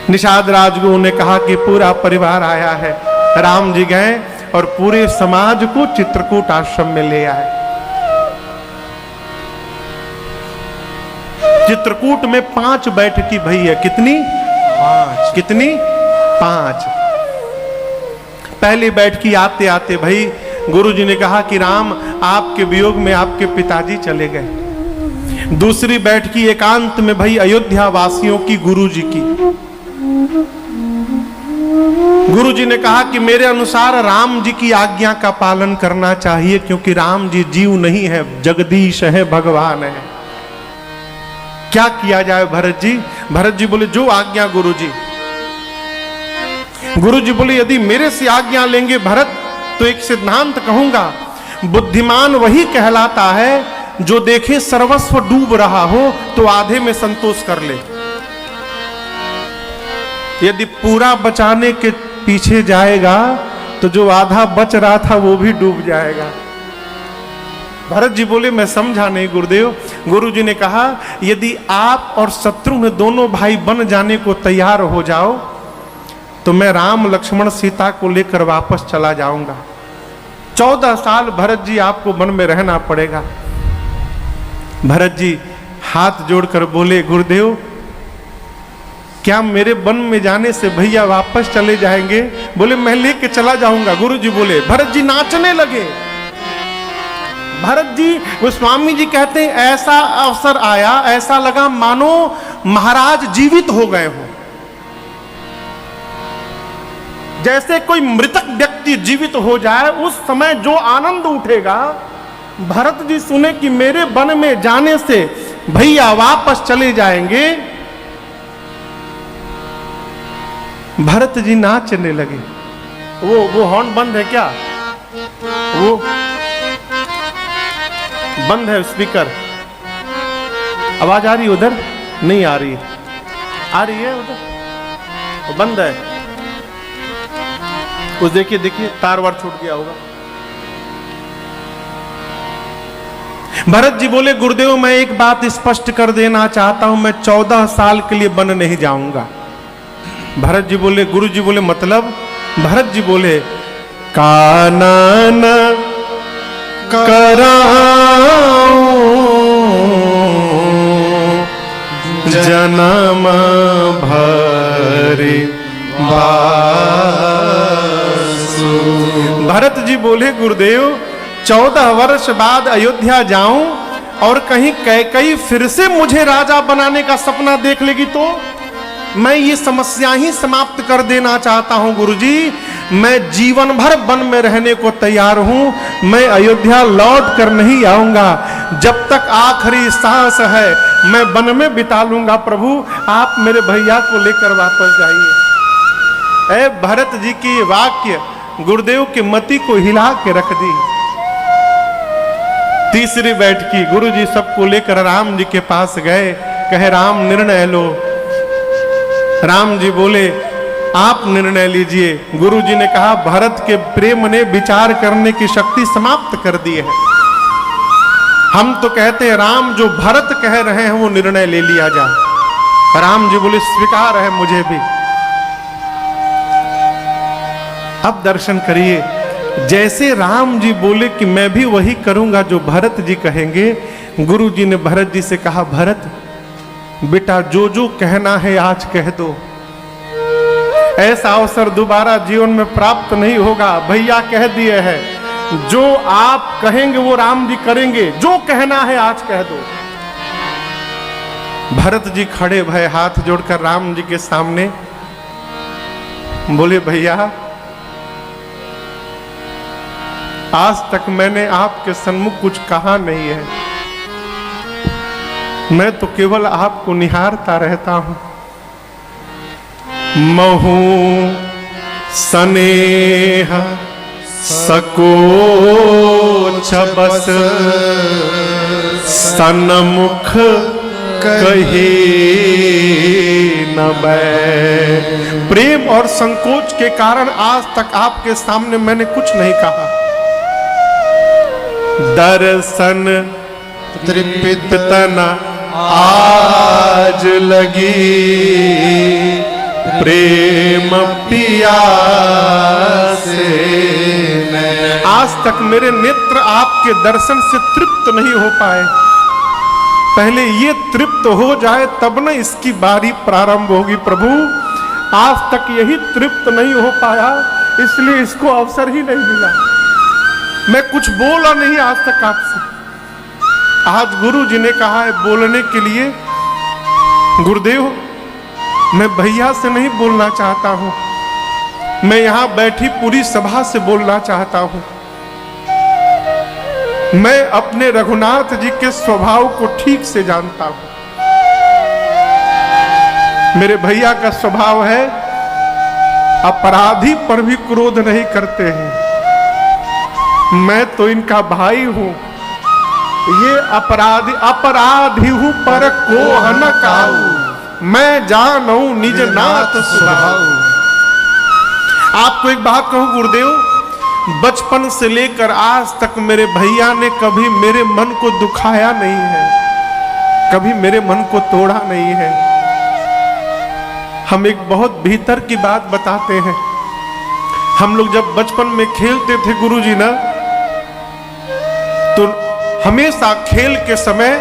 निषाद राजगुरु ने कहा कि पूरा परिवार आया है। राम जी गए और पूरे समाज को चित्रकूट आश्रम में ले आए। चित्रकूट में 5 बैठकी भई है। कितनी? 5। कितनी? 5। पहली बैठकी आते आते भाई गुरु जी ने कहा कि राम आपके वियोग में आपके पिताजी चले गए। दूसरी बैठकी एकांत में भाई अयोध्या वासियों की, गुरु जी की। गुरु जी ने कहा कि मेरे अनुसार राम जी की आज्ञा का पालन करना चाहिए, क्योंकि राम जी जीव नहीं है, जगदीश है, भगवान है। क्या किया जाए भरत जी? भरत जी बोले जो आज्ञा गुरु जी। गुरु जी बोले यदि मेरे से आज्ञा लेंगे भरत तो एक सिद्धांत कहूंगा, बुद्धिमान वही कहलाता है जो देखे सर्वस्व डूब रहा हो तो आधे में संतोष कर ले। यदि पूरा बचाने के पीछे जाएगा तो जो आधा बच रहा था वो भी डूब जाएगा। भरत जी बोले मैं समझा नहीं गुरुदेव। गुरु जी ने कहा यदि आप और शत्रुघ्न दोनों भाई बन जाने को तैयार हो जाओ तो मैं राम लक्ष्मण सीता को लेकर वापस चला जाऊंगा। 14 साल भरत जी आपको वन में रहना पड़ेगा। भरत जी हाथ जोड़कर बोले गुरुदेव क्या मेरे वन में जाने से भैया वापस चले जाएंगे? बोले मैं लेके चला जाऊंगा। गुरु जी बोले, भरत जी नाचने लगे। भरत जी गोस्वामी जी कहते हैं ऐसा अवसर आया, ऐसा लगा मानो महाराज जीवित हो गए हो। जैसे कोई मृतक व्यक्ति जीवित हो जाए उस समय जो आनंद उठेगा। भरत जी सुने कि मेरे वन में जाने से भैया वापस चले जाएंगे। भरत जी नाचने लगे। वो हॉर्न बंद है क्या? वो बंद है स्पीकर। आवाज आ रही है उधर? नहीं आ रही है। आ रही है उधर? वो बंद है। उस देखिए देखिए तार वार छूट गया होगा। भरत जी बोले गुरुदेव मैं एक बात स्पष्ट कर देना चाहता हूं, मैं 14 साल के लिए वन नहीं जाऊंगा। भरत जी बोले, गुरु जी बोले मतलब? भरत जी बोले कानन कराऊं जन्म भरी बासु। भरत जी बोले गुरुदेव 14 वर्ष बाद अयोध्या जाऊं और कहीं कैकेयी फिर से मुझे राजा बनाने का सपना देख लेगी तो मैं ये समस्या ही समाप्त कर देना चाहता हूं गुरुजी। मैं जीवन भर वन में रहने को तैयार हूं। मैं अयोध्या लौट कर नहीं आऊंगा। जब तक आखिरी सांस है मैं वन में बिता लूंगा प्रभु, आप मेरे भैया को लेकर वापस जाइए। ऐ भरत जी की ये वाक्य गुरुदेव की मति को हिला के रख दी। तीसरी बैठकी गुरु जी सबको लेकर राम जी के पास गए, कहे राम निर्णय लो। राम जी बोले आप निर्णय लीजिए। गुरु जी ने कहा भरत के प्रेम ने विचार करने की शक्ति समाप्त कर दी है। हम तो कहते हैं राम जो भरत कह रहे हैं वो निर्णय ले लिया जाए। राम जी बोले स्वीकार है मुझे भी। अब दर्शन करिए, जैसे राम जी बोले कि मैं भी वही करूंगा जो भरत जी कहेंगे, गुरु जी ने भरत जी से कहा भरत बेटा जो जो कहना है आज कह दो। ऐसा अवसर दोबारा जीवन में प्राप्त नहीं होगा। भैया कह दिए हैं जो आप कहेंगे वो राम जी करेंगे, जो कहना है आज कह दो। भरत जी खड़े भय हाथ जोड़कर राम जी के सामने बोले भैया आज तक मैंने आपके सन्मुख कुछ कहा नहीं है, मैं तो केवल आपको निहारता रहता हूं। महू स्नेह सकोच बस सन्मुख कहे न बै। प्रेम और संकोच के कारण आज तक आपके सामने मैंने कुछ नहीं कहा। दर्शन तृप्तन आज लगी प्रेम पिया से। आज तक मेरे नेत्र आपके दर्शन से तृप्त नहीं हो पाए, पहले ये तृप्त हो जाए तब न इसकी बारी प्रारंभ होगी। प्रभु आज तक यही तृप्त नहीं हो पाया, इसलिए इसको अवसर ही नहीं मिला। मैं कुछ बोला नहीं आज तक आपसे। आज गुरु जी ने कहा है बोलने के लिए। गुरुदेव मैं भैया से नहीं बोलना चाहता हूं, मैं यहां बैठी पूरी सभा से बोलना चाहता हूं। मैं अपने रघुनाथ जी के स्वभाव को ठीक से जानता हूं। मेरे भैया का स्वभाव है अपराधी पर भी क्रोध नहीं करते हैं। मैं तो इनका भाई हूं, ये अपराधी हूं पर को न काऊ, मैं जानू निज नाथ स्वभाव। आपको एक बात कहूं गुरुदेव, बचपन से लेकर आज तक मेरे भैया ने कभी मेरे मन को दुखाया नहीं है, कभी मेरे मन को तोड़ा नहीं है। हम एक बहुत भीतर की बात बताते हैं। हम लोग जब बचपन में खेलते थे गुरुजी ना, तो हमेशा खेल के समय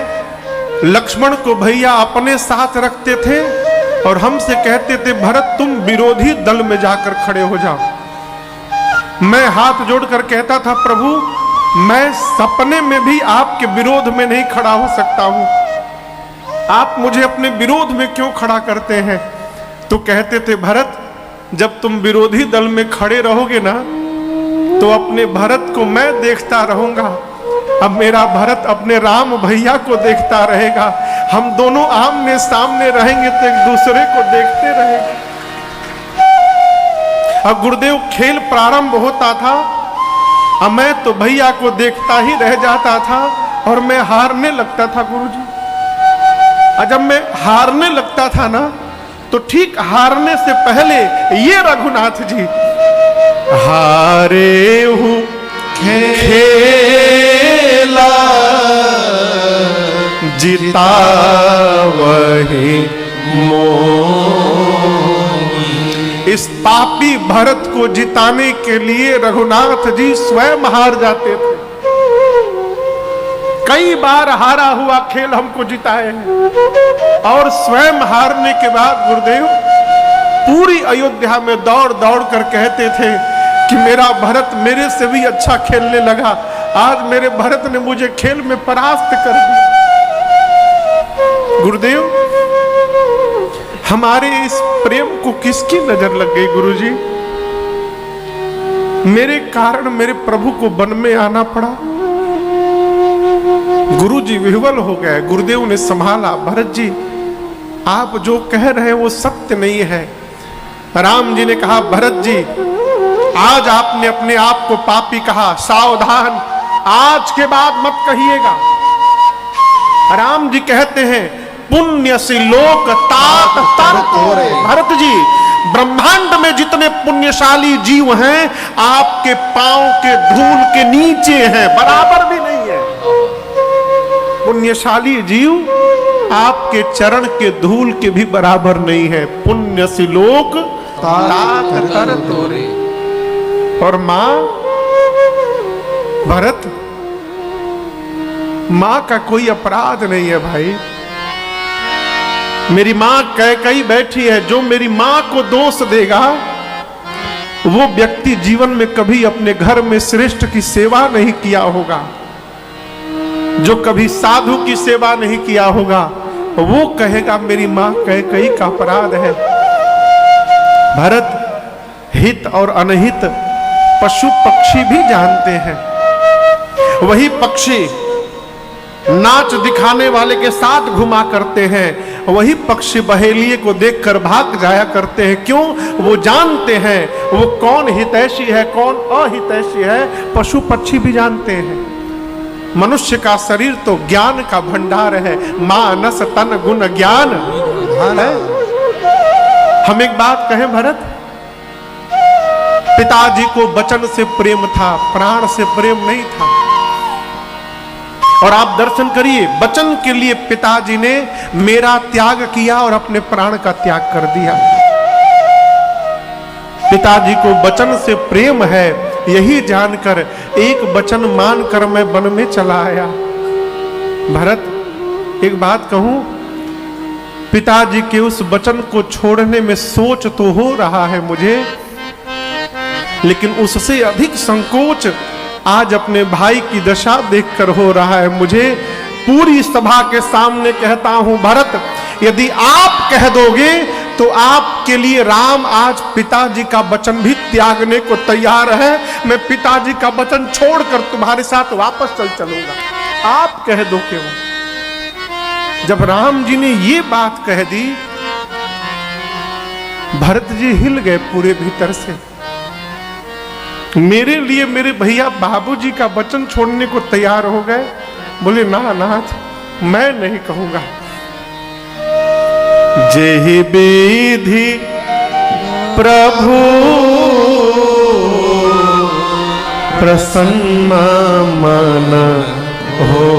लक्ष्मण को भैया अपने साथ रखते थे और हमसे कहते थे भरत तुम विरोधी दल में जाकर खड़े हो जाओ। मैं हाथ जोड़कर कहता था प्रभु मैं सपने में भी आपके विरोध में नहीं खड़ा हो सकता हूं, आप मुझे अपने विरोध में क्यों खड़ा करते हैं? तो कहते थे भरत जब तुम विरोधी दल में खड़े रहोगे ना तो अपने भरत को मैं देखता रहूंगा, अब मेरा भरत अपने राम भैया को देखता रहेगा, हम दोनों आमने सामने रहेंगे तो एक दूसरे को देखते रहेंगे। अब गुरुदेव खेल प्रारंभ होता था, अब मैं तो भैया को देखता ही रह जाता था और मैं हारने लगता था गुरुजी। और जब मैं हारने लगता था ना तो ठीक हारने से पहले ये रघुनाथ जी हारे हूँ खेला जीता वही मोह। इस पापी भरत को जिताने के लिए रघुनाथ जी स्वयं हार जाते थे। कई बार हारा हुआ खेल हमको जिताए हैं और स्वयं हारने के बाद गुरुदेव पूरी अयोध्या में दौड़ दौड़ कर कहते थे कि मेरा भरत मेरे से भी अच्छा खेलने लगा, आज मेरे भरत ने मुझे खेल में परास्त कर दिया। गुरुदेव हमारे इस प्रेम को किसकी नजर लग गई गुरुजी? मेरे कारण मेरे प्रभु को वन में आना पड़ा। गुरु जी विह्वल हो गए। गुरुदेव ने संभाला, भरत जी आप जो कह रहे हैं वो सत्य नहीं है। राम जी ने कहा, भरत जी आज आपने अपने आप को पापी कहा, सावधान, आज के बाद मत कहिएगा। राम जी कहते हैं, पुण्य से लोक तात तर तोरे। भरत जी ब्रह्मांड में जितने पुण्यशाली जीव हैं आपके पांव के धूल के नीचे हैं, बराबर भी नहीं है। पुण्यशाली जीव आपके चरण के धूल के भी बराबर नहीं है। पुण्य से लोक तात तर तोरे। और मां भरत, मां का कोई अपराध नहीं है भाई। मेरी मां कैकेयी बैठी है, जो मेरी मां को दोष देगा वो व्यक्ति जीवन में कभी अपने घर में श्रेष्ठ की सेवा नहीं किया होगा, जो कभी साधु की सेवा नहीं किया होगा, वो कहेगा मेरी मां कैकेयी का अपराध है। भरत, हित और अनहित पशु पक्षी भी जानते हैं। वही पक्षी नाच दिखाने वाले के साथ घुमा करते हैं, वही पक्षी बहेलिए को देखकर भाग जाया करते हैं। क्यों? वो जानते हैं वो कौन हितैषी है, कौन अहितैषी है। पशु पक्षी भी जानते हैं। मनुष्य का शरीर तो ज्ञान का भंडार है। मानस तन गुण ज्ञान है। हम एक बात कहें भरत, पिताजी को वचन से प्रेम था, प्राण से प्रेम नहीं था। और आप दर्शन करिए, वचन के लिए पिताजी ने मेरा त्याग किया और अपने प्राण का त्याग कर दिया। पिताजी को वचन से प्रेम है, यही जानकर एक वचन मानकर मैं वन में चला आया। भरत, एक बात कहूं, पिताजी के उस वचन को छोड़ने में सोच तो हो रहा है मुझे, लेकिन उससे अधिक संकोच आज अपने भाई की दशा देखकर हो रहा है मुझे। पूरी सभा के सामने कहता हूं, भरत यदि आप कह दोगे तो आपके लिए राम आज पिताजी का वचन भी त्यागने को तैयार है। मैं पिताजी का वचन छोड़कर तुम्हारे साथ वापस चलूंगा, आप कह दो क्यों। जब राम जी ने ये बात कह दी, भरत जी हिल गए पूरे भीतर से। मेरे लिए मेरे भैया बाबूजी का वचन छोड़ने को तैयार हो गए। बोले ना नाथ, मैं नहीं कहूंगा। जेहि विधि प्रभु प्रसन्न मन हो,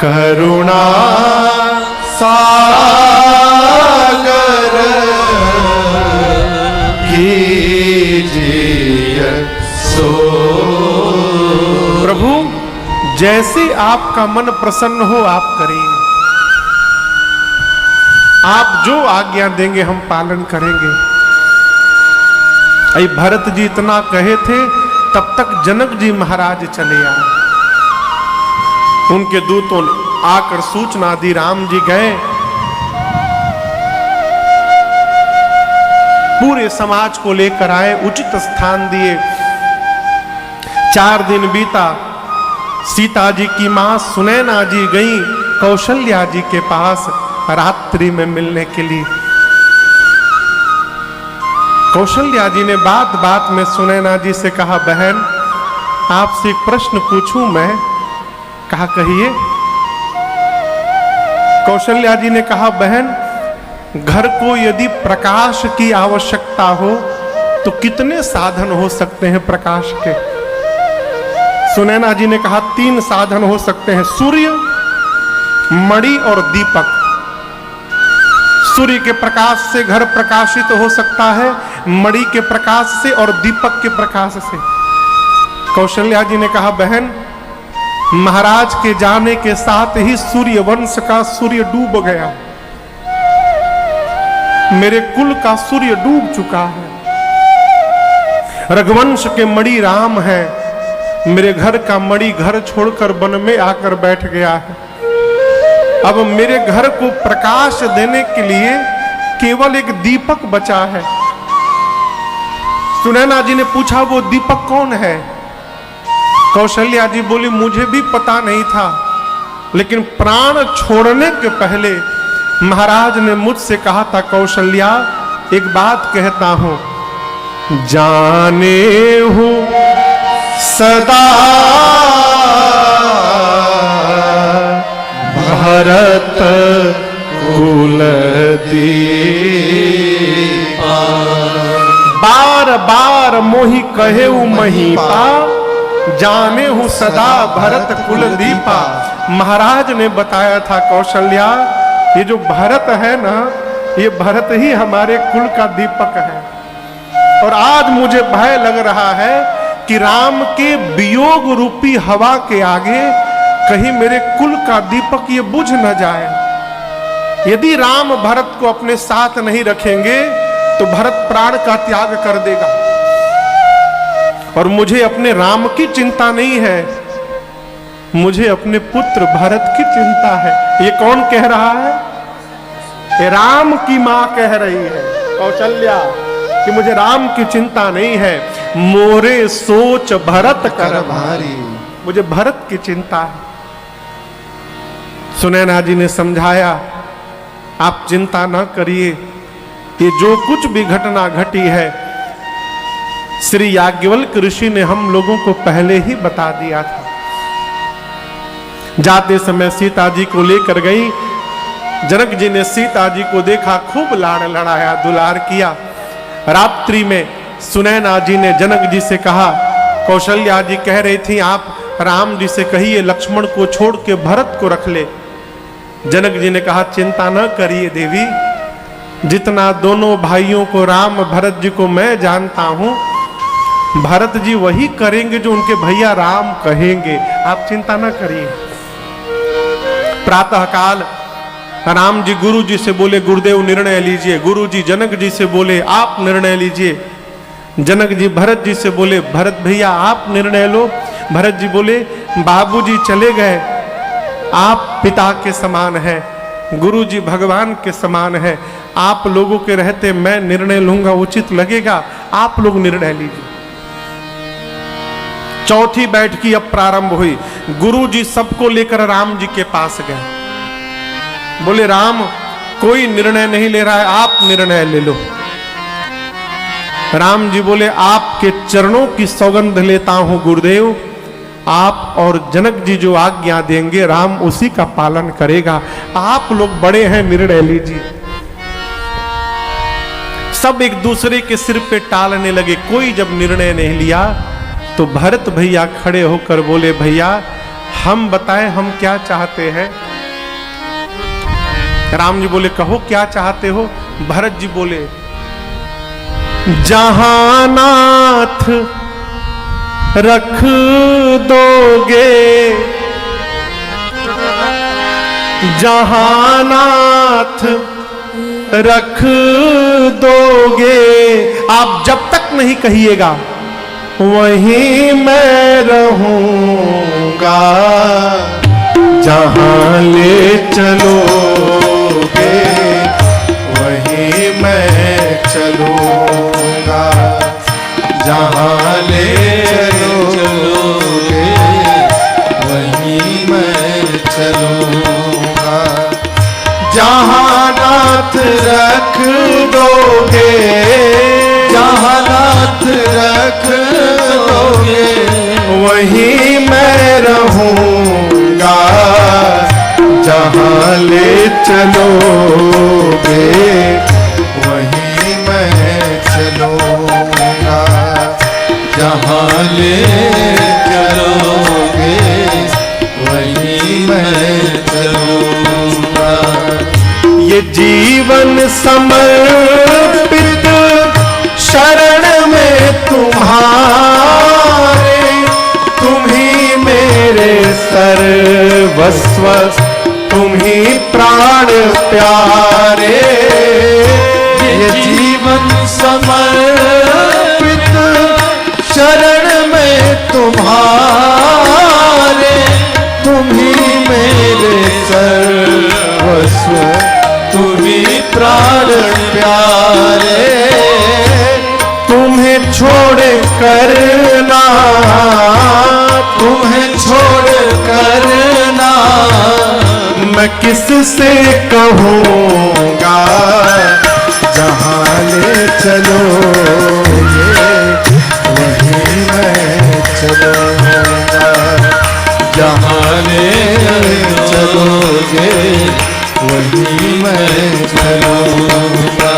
करुणा सागर सो। प्रभु जैसे आपका मन प्रसन्न हो आप करें, आप जो आज्ञा देंगे हम पालन करेंगे। अरे भरत जी इतना कहे थे, तब तक जनक जी महाराज चले आए। उनके दूतों ने आकर सूचना दी, राम जी गए। पूरे समाज को लेकर आए, उचित स्थान दिए। 4 दिन बीता। सीता जी की मां सुनैना जी गई कौशल्या जी के पास रात्रि में मिलने के लिए। कौशल्या जी ने बात बात में सुनैना जी से कहा, बहन आपसे एक प्रश्न पूछूं मैं। कहा कहिए। कौशल्या जी ने कहा, बहन घर को यदि प्रकाश की आवश्यकता हो तो कितने साधन हो सकते हैं प्रकाश के। सुनैना जी ने कहा 3 साधन हो सकते हैं, सूर्य, मणि और दीपक। सूर्य के प्रकाश से घर प्रकाशित हो सकता है, मणि के प्रकाश से और दीपक के प्रकाश से। कौशल्या जी ने कहा, बहन महाराज के जाने के साथ ही सूर्य वंश का सूर्य डूब गया, मेरे कुल का सूर्य डूब चुका है। रघुवंश के मणि राम है, मेरे घर का मणि घर छोड़कर वन में आकर बैठ गया है। अब मेरे घर को प्रकाश देने के लिए केवल एक दीपक बचा है। सुनैना जी ने पूछा, वो दीपक कौन है? कौशल्या जी बोली मुझे भी पता नहीं था, लेकिन प्राण छोड़ने के पहले महाराज ने मुझसे कहा था, कौशल्या एक बात कहता हूं, जाने हूं सदा भरत कुल दीपा, बार बार मोहि कहे महीपा, जाने हूं सदा भरत कुल दीपा। महाराज ने बताया था, कौशल्या ये जो भरत है ना, ये भरत ही हमारे कुल का दीपक है। और आज मुझे भय लग रहा है कि राम के वियोग रूपी हवा के आगे कहीं मेरे कुल का दीपक ये बुझ न जाए। यदि राम भरत को अपने साथ नहीं रखेंगे तो भरत प्राण का त्याग कर देगा। और मुझे अपने राम की चिंता नहीं है, मुझे अपने पुत्र भरत की चिंता है। ये कौन कह रहा है? ये राम की मां कह रही है, कौशल्या, कि मुझे राम की चिंता नहीं है, मोरे सोच भरत कर भारी, मुझे भरत की चिंता है। सुनैना जी ने समझाया, आप चिंता न करिए, ये जो कुछ भी घटना घटी है श्री याज्ञवल्क ऋषि ने हम लोगों को पहले ही बता दिया था। जाते समय सीता जी को लेकर गई, जनक जी ने सीता जी को देखा, खूब लाड़ लड़ाया, दुलार किया। रात्रि में सुनैना जी ने जनक जी से कहा, कौशल्या जी कह रही थी आप राम जी से कहिए लक्ष्मण को छोड़ के भरत को रख ले। जनक जी ने कहा, चिंता न करिए देवी, जितना दोनों भाइयों को राम भरत जी को मैं जानता हूं, भरत जी वही करेंगे जो उनके भैया राम कहेंगे, आप चिंता न करिए। प्रातः काल राम जी गुरु जी से बोले, गुरुदेव निर्णय लीजिए। गुरु जी जनक जी से बोले, आप निर्णय लीजिए। जनक जी भरत जी से बोले, भरत भैया आप निर्णय लो। भरत जी बोले, बाबूजी चले गए, आप पिता के समान हैं, गुरु जी भगवान के समान हैं, आप लोगों के रहते मैं निर्णय लूंगा उचित लगेगा, आप लोग निर्णय लीजिए। चौथी बैठकी अब प्रारंभ हुई। गुरु जी सबको लेकर राम जी के पास गए, बोले राम कोई निर्णय नहीं ले रहा है, आप निर्णय ले लो। राम जी बोले, आपके चरणों की सौगंध लेता हूं गुरुदेव, आप और जनक जी जो आज्ञा देंगे राम उसी का पालन करेगा, आप लोग बड़े हैं, निर्णय लीजिए। सब एक दूसरे के सिर पे टालने लगे। कोई जब निर्णय नहीं लिया तो भरत भैया खड़े होकर बोले, भैया हम बताएं हम क्या चाहते हैं। राम जी बोले, कहो क्या चाहते हो। भरत जी बोले, जहां नाथ रख दोगे, जहां नाथ रख दोगे, आप जब तक नहीं कहिएगा वहीं मैं रहूंगा, जहां ले चलोगे वहीं मैं चलूंगा, जहां ले चलोगे वहीं मैं चलूंगा, जहां नाथ रख दोगे, जहां नाथ रख दोगे वहीं मैं रहूंगा, जहां ले चलोगे वहीं मैं चलूंगा, जहां ले चलोगे वहीं मैं चलूंगा। ये जीवन समर्पित शरण में तुम्हारे, तुम ही मेरे सर्वस्व, तुम ही प्राण प्यारे, ये जीवन समर्पित शरण में तुम्हारे, तुम ही मेरे सर्वस्व, तुम ही प्राण प्यारे, तुम्हें छोड़ कर ना मैं किससे कहूँगा, जहाँ ले चलोगे वहीं मैं चलूँगा, जहाँ ले चलोगे वहीं मैं चलूँगा।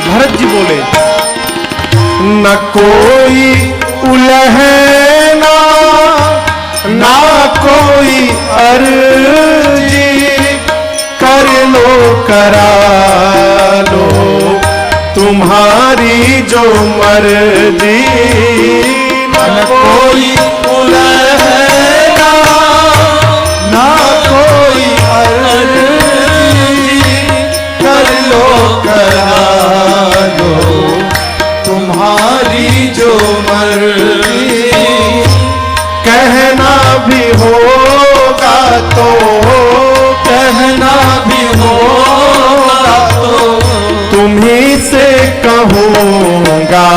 भरत जी बोले, न कोई उलहना ना कोई अर्जी, कर लो करा लो तुम्हारी जो मर्जी। न कोई उलहना ना कोई अर्जी, कर लो करा लो तुम्हारी जो मर्जी। कहना भी होगा तो, कहना भी होगा तो तुम्हीं से कहूँगा,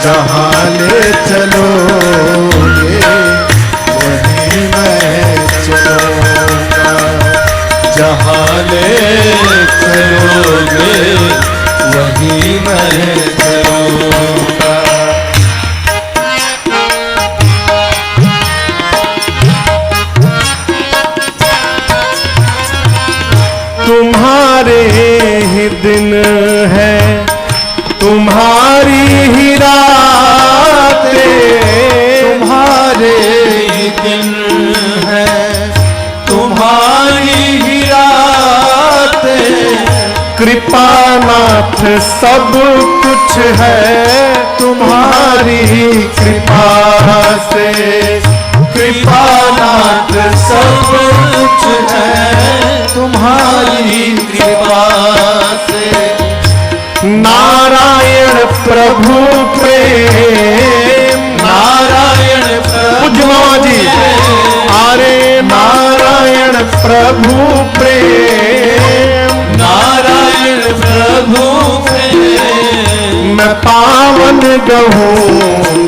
जहाँ ले चलोगे वहीं मैं चलूँगा, जहाँ ले चलोगे वहीं मैं चलूँगा। तुम्हारे ही दिन है, तुम्हारी ही रातें, तुम्हारे ही दिन है, तुम्हारी ही रातें। कृपानाथ सब कुछ है तुम्हारी कृपा से, कृपानाथ सब कुछ है तुम्हारी कृपा से। नारायण प्रभु प्रेम, नारायण प्रभु जी, अरे नारायण प्रभु प्रेम, नारायण प्रभु प्रेम। मैं पावन गहूँ